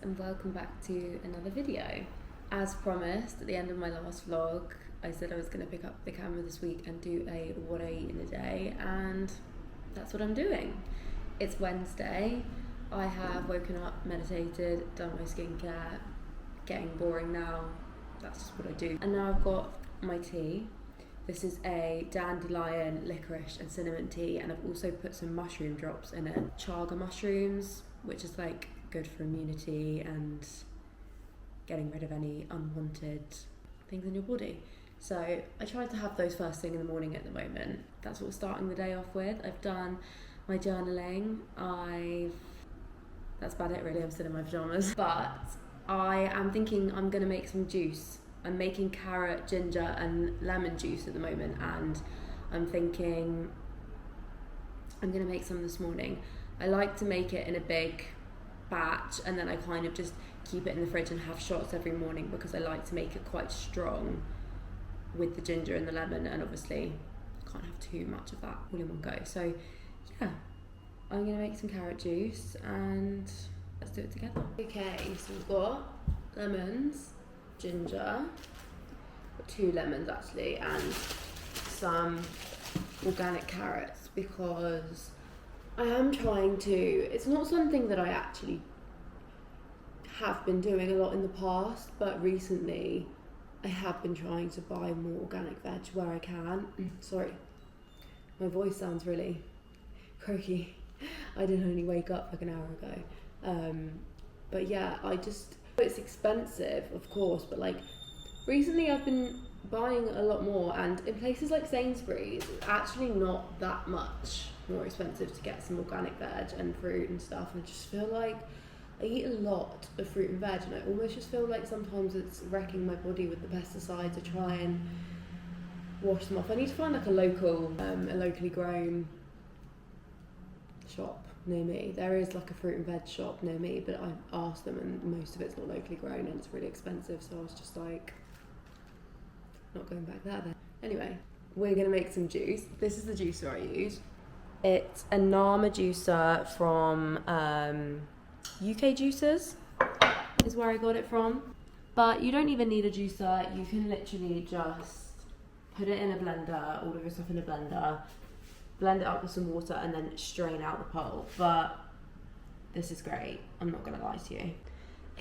and welcome back to another video. As promised, at the end of my last vlog, I said I was going to pick up the camera this week and do a what I eat in a day, and that's what I'm doing. It's Wednesday. I have woken up, meditated, done my skincare, getting boring now, that's just what I do. And now I've got my tea. This is a dandelion, licorice and cinnamon tea, and I've also put some mushroom drops in it. Chaga mushrooms, which is like good for immunity and getting rid of any unwanted things in your body. So I tried to have those first thing in the morning at the moment. That's what we're starting the day off with. I've done my journaling. That's about it really, I'm still in my pajamas. But I am thinking I'm gonna make some juice. I'm making carrot, ginger and lemon juice at the moment, and I'm thinking I'm gonna make some this morning. I like to make it in a big batch and then I kind of just keep it in the fridge and have shots every morning because I like to make it quite strong with the ginger and the lemon, and obviously can't have too much of that all in one go. So yeah, I'm gonna make some carrot juice and let's do it together. Okay, so we've got lemons, ginger, 2 lemons actually, and some organic carrots because I am trying to, it's not something that I actually have been doing a lot in the past, but recently I have been trying to buy more organic veg where I can. Sorry, my voice sounds really croaky. I did only wake up like an hour ago. But yeah, it's expensive of course, but like recently I've been buying a lot more, and in places like Sainsbury's it's actually not that much more expensive to get some organic veg and fruit and stuff. And I just feel like I eat a lot of fruit and veg and I almost just feel like sometimes it's wrecking my body with the pesticides. I try and wash them off. I need to find like a locally grown shop near me. There is like a fruit and veg shop near me, but I asked them and most of it's not locally grown and it's really expensive, so I was just like, not going back there then. Anyway, we're gonna make some juice. This is the juicer I use. It's a Nama juicer from UK Juicers is where I got it from. But you don't even need a juicer, you can literally just put it in a blender, all of your stuff in a blender, blend it up with some water and then strain out the pulp. But this is great, I'm not gonna lie to you.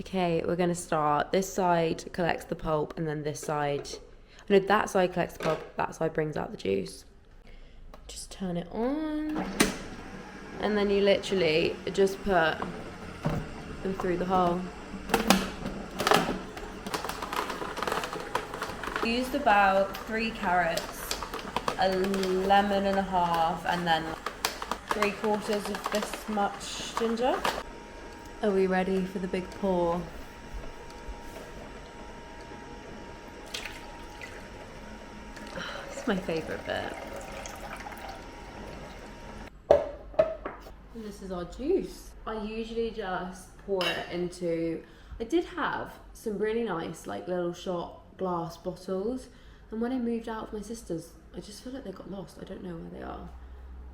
Okay, we're gonna start. This side collects the pulp and then this side, no, that side collects the pulp, that side brings out the juice. Just turn it on and then you literally just put them through the hole. Used about 3 carrots, a lemon and a half, and then 3/4 of this much ginger. Are we ready for the big pour? This is my favourite bit. And this is our juice. I usually just pour it into, I did have some really nice like little shot glass bottles, and when I moved out with my sisters I just feel like they got lost. I don't know where they are.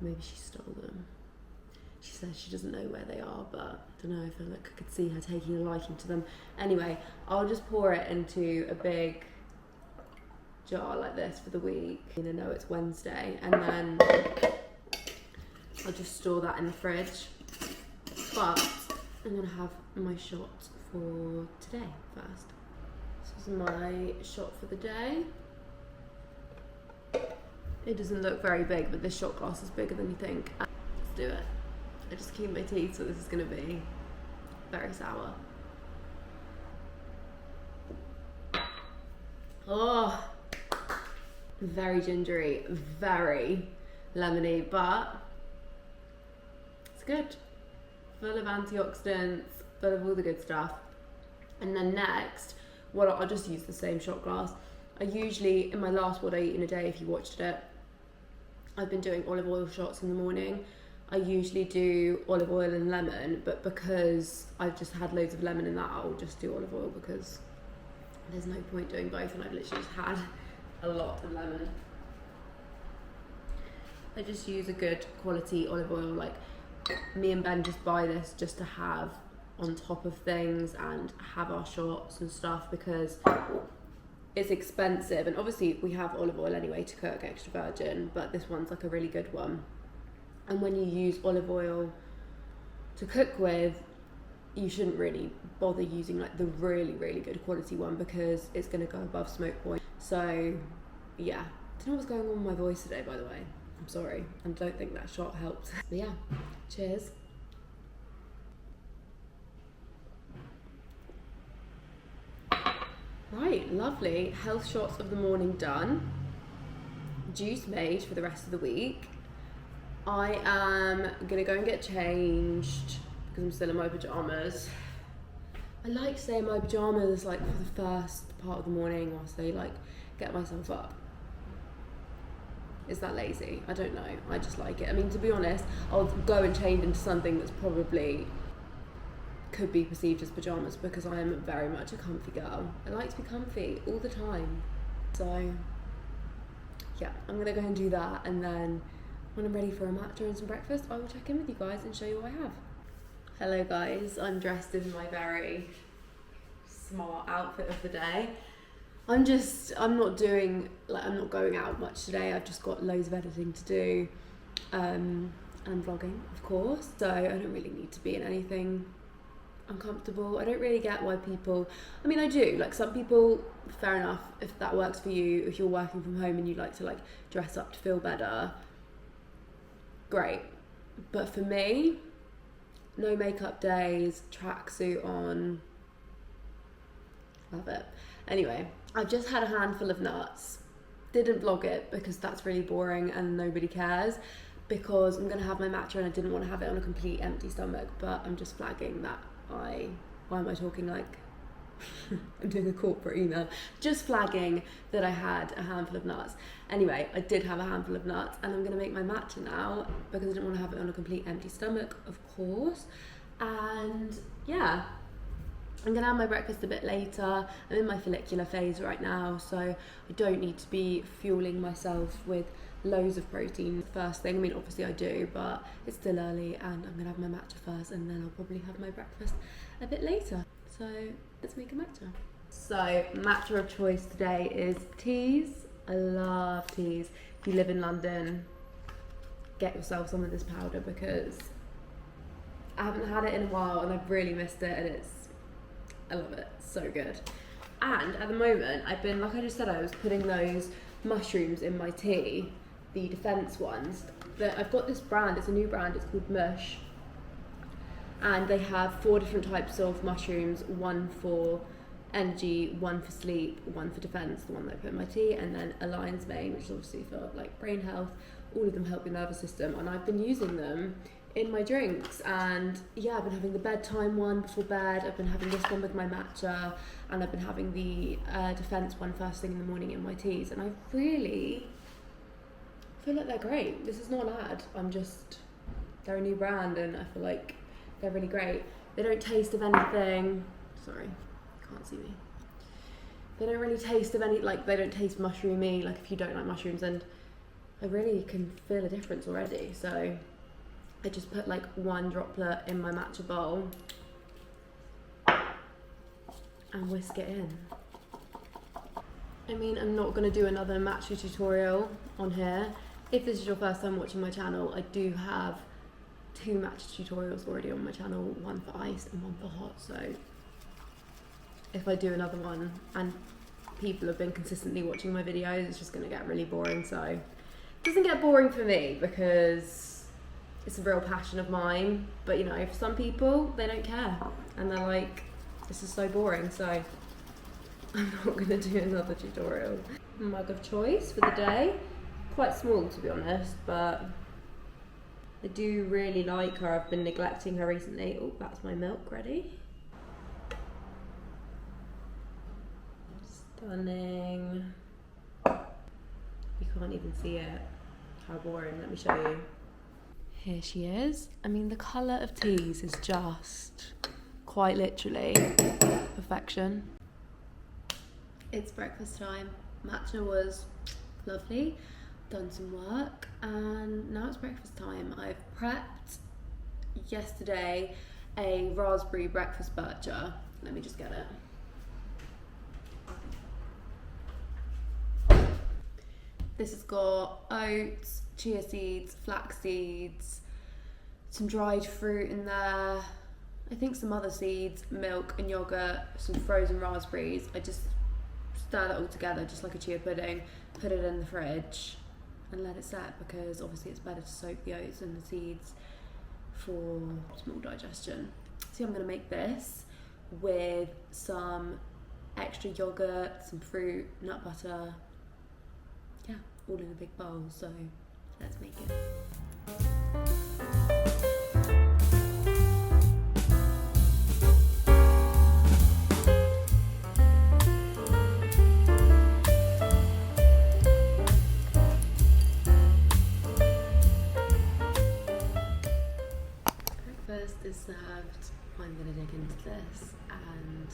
Maybe she stole them. She says she doesn't know where they are, but I don't know, I feel like I could see her taking a liking to them. Anyway, I'll just pour it into a big jar like this for the week. I know it's Wednesday, and then I'll just store that in the fridge. But I'm gonna have my shot for today first. This is my shot for the day. It doesn't look very big, but this shot glass is bigger than you think. Let's do it. I just cleaned my teeth, so this is gonna be very sour. Oh, very gingery, very lemony, but it's good. Full of antioxidants, full of all the good stuff. And then next, I'll just use the same shot glass. I usually, in my last What I Eat in a Day, if you watched it, I've been doing olive oil shots in the morning. I usually do olive oil and lemon, but because I've just had loads of lemon in that, I'll just do olive oil because there's no point doing both, and I've literally just had a lot of lemon. I just use a good quality olive oil. Like, me and Ben just buy this just to have on top of things and have our shots and stuff, because it's expensive. And obviously we have olive oil anyway to cook, extra virgin, but this one's like a really good one. And when you use olive oil to cook with, you shouldn't really bother using like the really, really good quality one, because it's going to go above smoke point. So yeah, I don't know what's going on with my voice today, by the way. I'm sorry. I don't think that shot helped. But yeah, cheers. Right, lovely. Health shots of the morning done. Juice made for the rest of the week. I am gonna go and get changed because I'm still in my pajamas. I like to stay in my pajamas like for the first part of the morning whilst I like get myself up. Is that lazy? I don't know. I just like it. I mean, to be honest, I'll go and change into something that's probably could be perceived as pajamas, because I am very much a comfy girl. I like to be comfy all the time. So yeah, I'm gonna go and do that, and then when I'm ready for a matcha and some breakfast, I will check in with you guys and show you what I have. Hello guys, I'm dressed in my very smart outfit of the day. I'm not going out much today. I've just got loads of editing to do, and I'm vlogging, of course, so I don't really need to be in anything uncomfortable. I don't really get why people, I mean I do, like some people, fair enough, if that works for you, if you're working from home and you like to like dress up to feel better, great. But for me, no makeup days, tracksuit on, love it. Anyway, I've just had a handful of nuts. Didn't vlog it because that's really boring and nobody cares, because I'm gonna have my matcha and I didn't want to have it on a complete empty stomach. But I'm just flagging that why am I talking like I'm doing a corporate email? Just flagging that I had a handful of nuts. Anyway, I did have a handful of nuts, and I'm gonna make my matcha now because I didn't want to have it on a complete empty stomach, of course. And yeah, I'm gonna have my breakfast a bit later. I'm in my follicular phase right now, so I don't need to be fueling myself with loads of protein first thing. I mean, obviously I do, but it's still early, and I'm gonna have my matcha first, and then I'll probably have my breakfast a bit later. So let's make a matcha. So matcha of choice today is teas. I love teas. If you live in London, get yourself some of this powder, because I haven't had it in a while and I've really missed it, and I love it, so good. And at the moment, I've been, like I just said, I was putting those mushrooms in my tea, the Defense ones. I've got this brand, it's a new brand, it's called Mush. And they have 4 different types of mushrooms, one for energy, one for sleep, one for defense, the one that I put in my tea, and then a lion's mane, which is obviously for like brain health. All of them help your nervous system, and I've been using them in my drinks. And yeah, I've been having the bedtime one before bed, I've been having this one with my matcha, and I've been having the defense one first thing in the morning in my teas, and I really feel like they're great. This is not an ad, they're a new brand, and I feel like they're really great. They don't taste of anything, sorry, you can't see me. They don't really taste of any, like they don't taste mushroomy, like if you don't like mushrooms, and I really can feel a difference already. So I just put like 1 droplet in my matcha bowl and whisk it in. I mean, I'm not going to do another matcha tutorial on here. If this is your first time watching my channel, I do have 2 matcha tutorials already on my channel, one for iced and one for hot. So if I do another one and people have been consistently watching my videos, it's just going to get really boring. So it doesn't get boring for me because it's a real passion of mine, but you know, for some people, they don't care and they're like, this is so boring, so I'm not gonna do another tutorial. Mug of choice for the day. Quite small, to be honest, but I do really like her. I've been neglecting her recently. Oh, that's my milk ready. Stunning. You can't even see it. How boring, let me show you. Here she is. I mean, the colour of teas is just quite literally perfection. It's breakfast time. Matcha was lovely. Done some work and now it's breakfast time. I've prepped yesterday a raspberry breakfast bircher. Let me just get it. This has got oats, chia seeds, flax seeds, some dried fruit in there, I think some other seeds, milk and yogurt, some frozen raspberries. I just stir that all together just like a chia pudding, put it in the fridge and let it set, because obviously it's better to soak the oats and the seeds for small digestion. So I'm going to make this with some extra yogurt, some fruit, nut butter, yeah, all in a big bowl. So let's make it. Breakfast is served. I'm going to dig into this and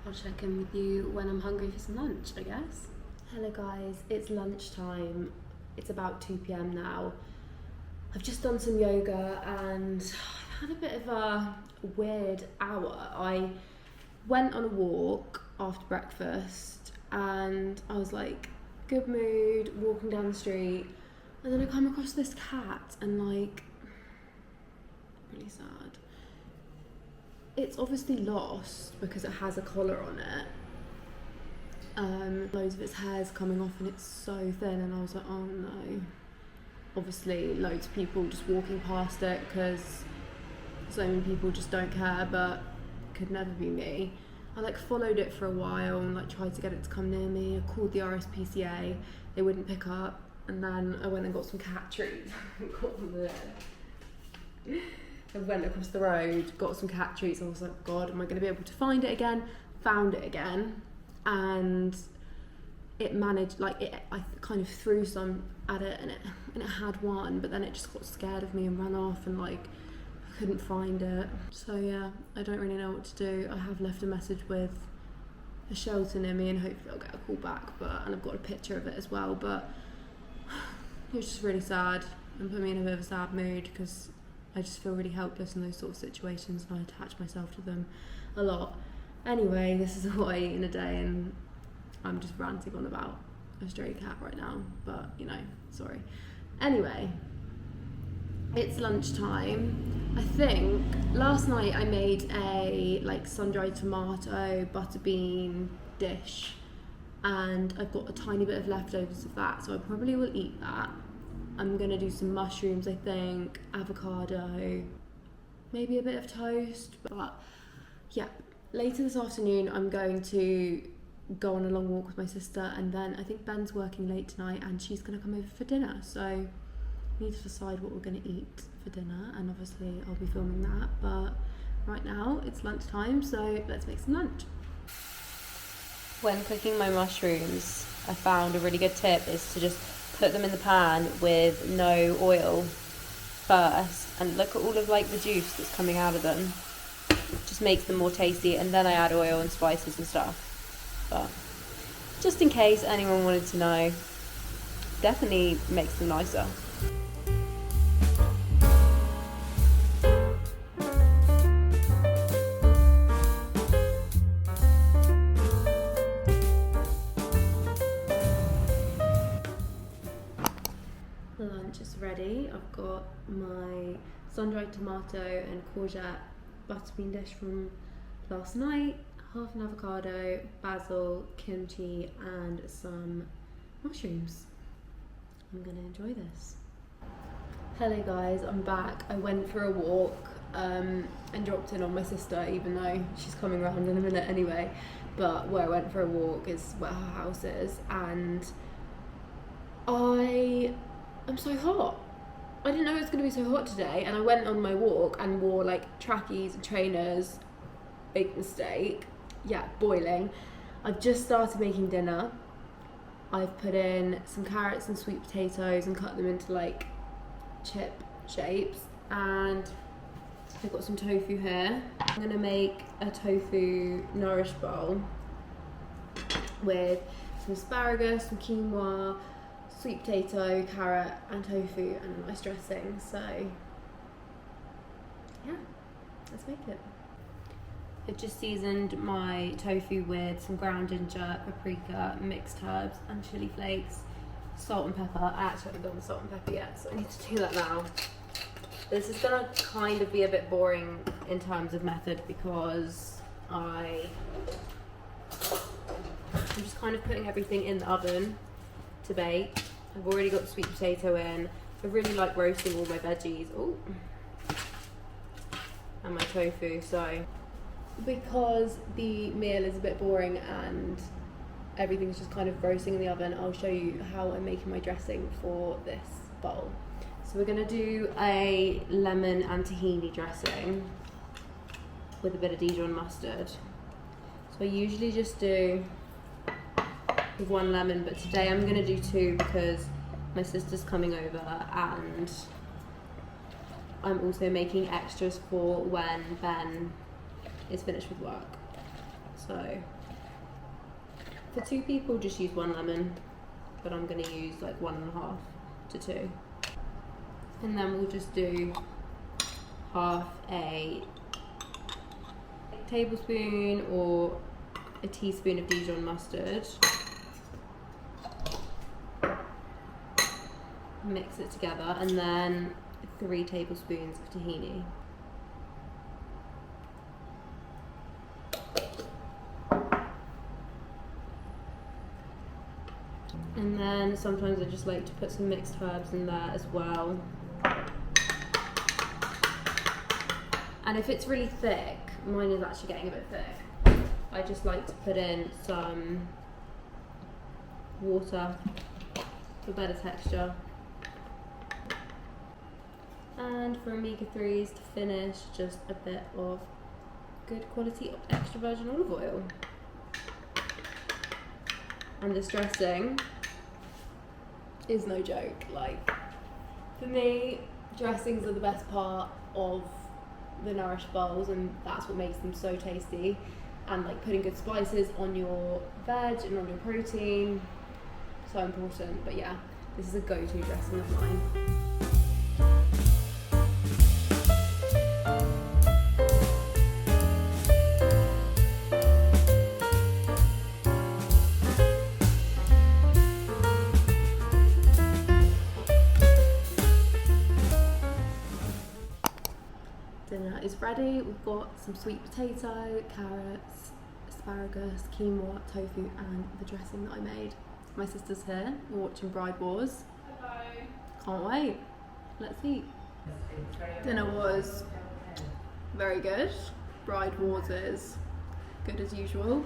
I'll check in with you when I'm hungry for some lunch, I guess. Hello guys, it's lunchtime. It's about 2 p.m. now. I've just done some yoga and I've had a bit of a weird hour. I went on a walk after breakfast and I was like, good mood, walking down the street, and then I come across this cat and like, really sad. It's obviously lost because it has a collar on it. Loads of its hair's coming off and it's so thin, and I was like, oh no. Obviously loads of people just walking past it because so many people just don't care, but it could never be me. I like followed it for a while and like tried to get it to come near me. I called the RSPCA, they wouldn't pick up, and then I went and got some cat treats. Got them there. I went across the road, got some cat treats, and I was like, God, am I going to be able to find it again? Found it again, and it managed, like, I kind of threw some at it, and it had one, but then it just got scared of me and ran off, and like, I couldn't find it. So yeah, I don't really know what to do. I have left a message with a shelter near me, and hopefully I'll get a call back, and I've got a picture of it as well, but it was just really sad and put me in a bit of a sad mood, because I just feel really helpless in those sort of situations, and I attach myself to them a lot. Anyway, this is what I eat in a day, and I'm just ranting on about a stray cat right now, but you know, sorry. Anyway, it's lunchtime. I think last night I made a like sun-dried tomato, butter bean dish, and I've got a tiny bit of leftovers of that, so I probably will eat that. I'm gonna do some mushrooms, I think, avocado, maybe a bit of toast, but yeah. Later this afternoon, I'm going to go on a long walk with my sister, and then I think Ben's working late tonight and she's gonna come over for dinner, so we need to decide what we're gonna eat for dinner, and obviously I'll be filming that, but right now it's lunchtime, so let's make some lunch. When cooking my mushrooms, I found a really good tip is to just put them in the pan with no oil first, and look at all of like the juice that's coming out of them. Just makes them more tasty, and then I add oil and spices and stuff. But just in case anyone wanted to know, definitely makes them nicer. Lunch is ready. I've got my sun-dried tomato and courgette butter bean dish from last night, half an avocado, basil, kimchi, and some mushrooms. I'm gonna enjoy this. Hello guys, I'm back. I went for a walk and dropped in on my sister, even though she's coming around in a minute anyway, but where I went for a walk is where her house is, and I'm so hot. I didn't know it was going to be so hot today, and I went on my walk and wore like trackies and trainers. Big mistake. Yeah, boiling. I've just started making dinner. I've put in some carrots and sweet potatoes and cut them into like chip shapes, and I've got some tofu here. I'm going to make a tofu nourish bowl with some asparagus, some quinoa, sweet potato, carrot and tofu, and a nice dressing. So yeah, let's make it. I've just seasoned my tofu with some ground ginger, paprika, mixed herbs and chili flakes, salt and pepper. I actually haven't done the salt and pepper yet, so I need to do that now. This is gonna kind of be a bit boring in terms of method because I'm just kind of putting everything in the oven to bake. I've already got the sweet potato in. I really like roasting all my veggies. Ooh. And my tofu, so because the meal is a bit boring and everything's just kind of roasting in the oven, I'll show you how I'm making my dressing for this bowl. So we're gonna do a lemon and tahini dressing with a bit of Dijon mustard. So I usually just do with 1 lemon, but today I'm gonna do 2 because my sister's coming over and I'm also making extras for when Ben is finished with work. So for 2 people, just use 1 lemon, but I'm gonna use like 1.5 to 2. And then we'll just do half a tablespoon or a teaspoon of Dijon mustard. Mix it together, and then 3 tablespoons of tahini. And then sometimes I just like to put some mixed herbs in there as well. And if it's really thick, mine is actually getting a bit thick, I just like to put in some water for better texture. And for omega-3s to finish, just a bit of good quality extra virgin olive oil. And this dressing is no joke. Like, for me, dressings are the best part of the nourished bowls, and that's what makes them so tasty. And like putting good spices on your veg and on your protein, so important. But yeah, this is a go-to dressing of mine. Dinner is ready. We've got some sweet potato, carrots, asparagus, quinoa, tofu, and the dressing that I made. My sister's here. We're watching Bride Wars. Hello. Can't wait. Let's eat. Dinner was very good. Bride Wars is good as usual.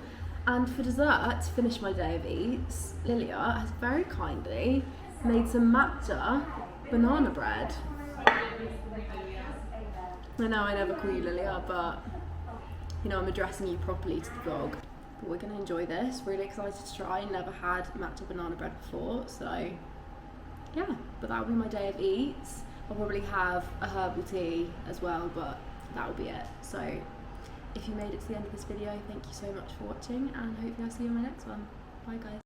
And for dessert, to finish my day of eats, Lilia has very kindly made some matcha banana bread. I know I never call you Lilia, but you know I'm addressing you properly to the vlog. But we're gonna enjoy this. Really excited to try. Never had matcha banana bread before, so yeah. But that'll be my day of eats. I'll probably have a herbal tea as well, but that'll be it. So if you made it to the end of this video, thank you so much for watching, and hopefully I'll see you in my next one. Bye guys.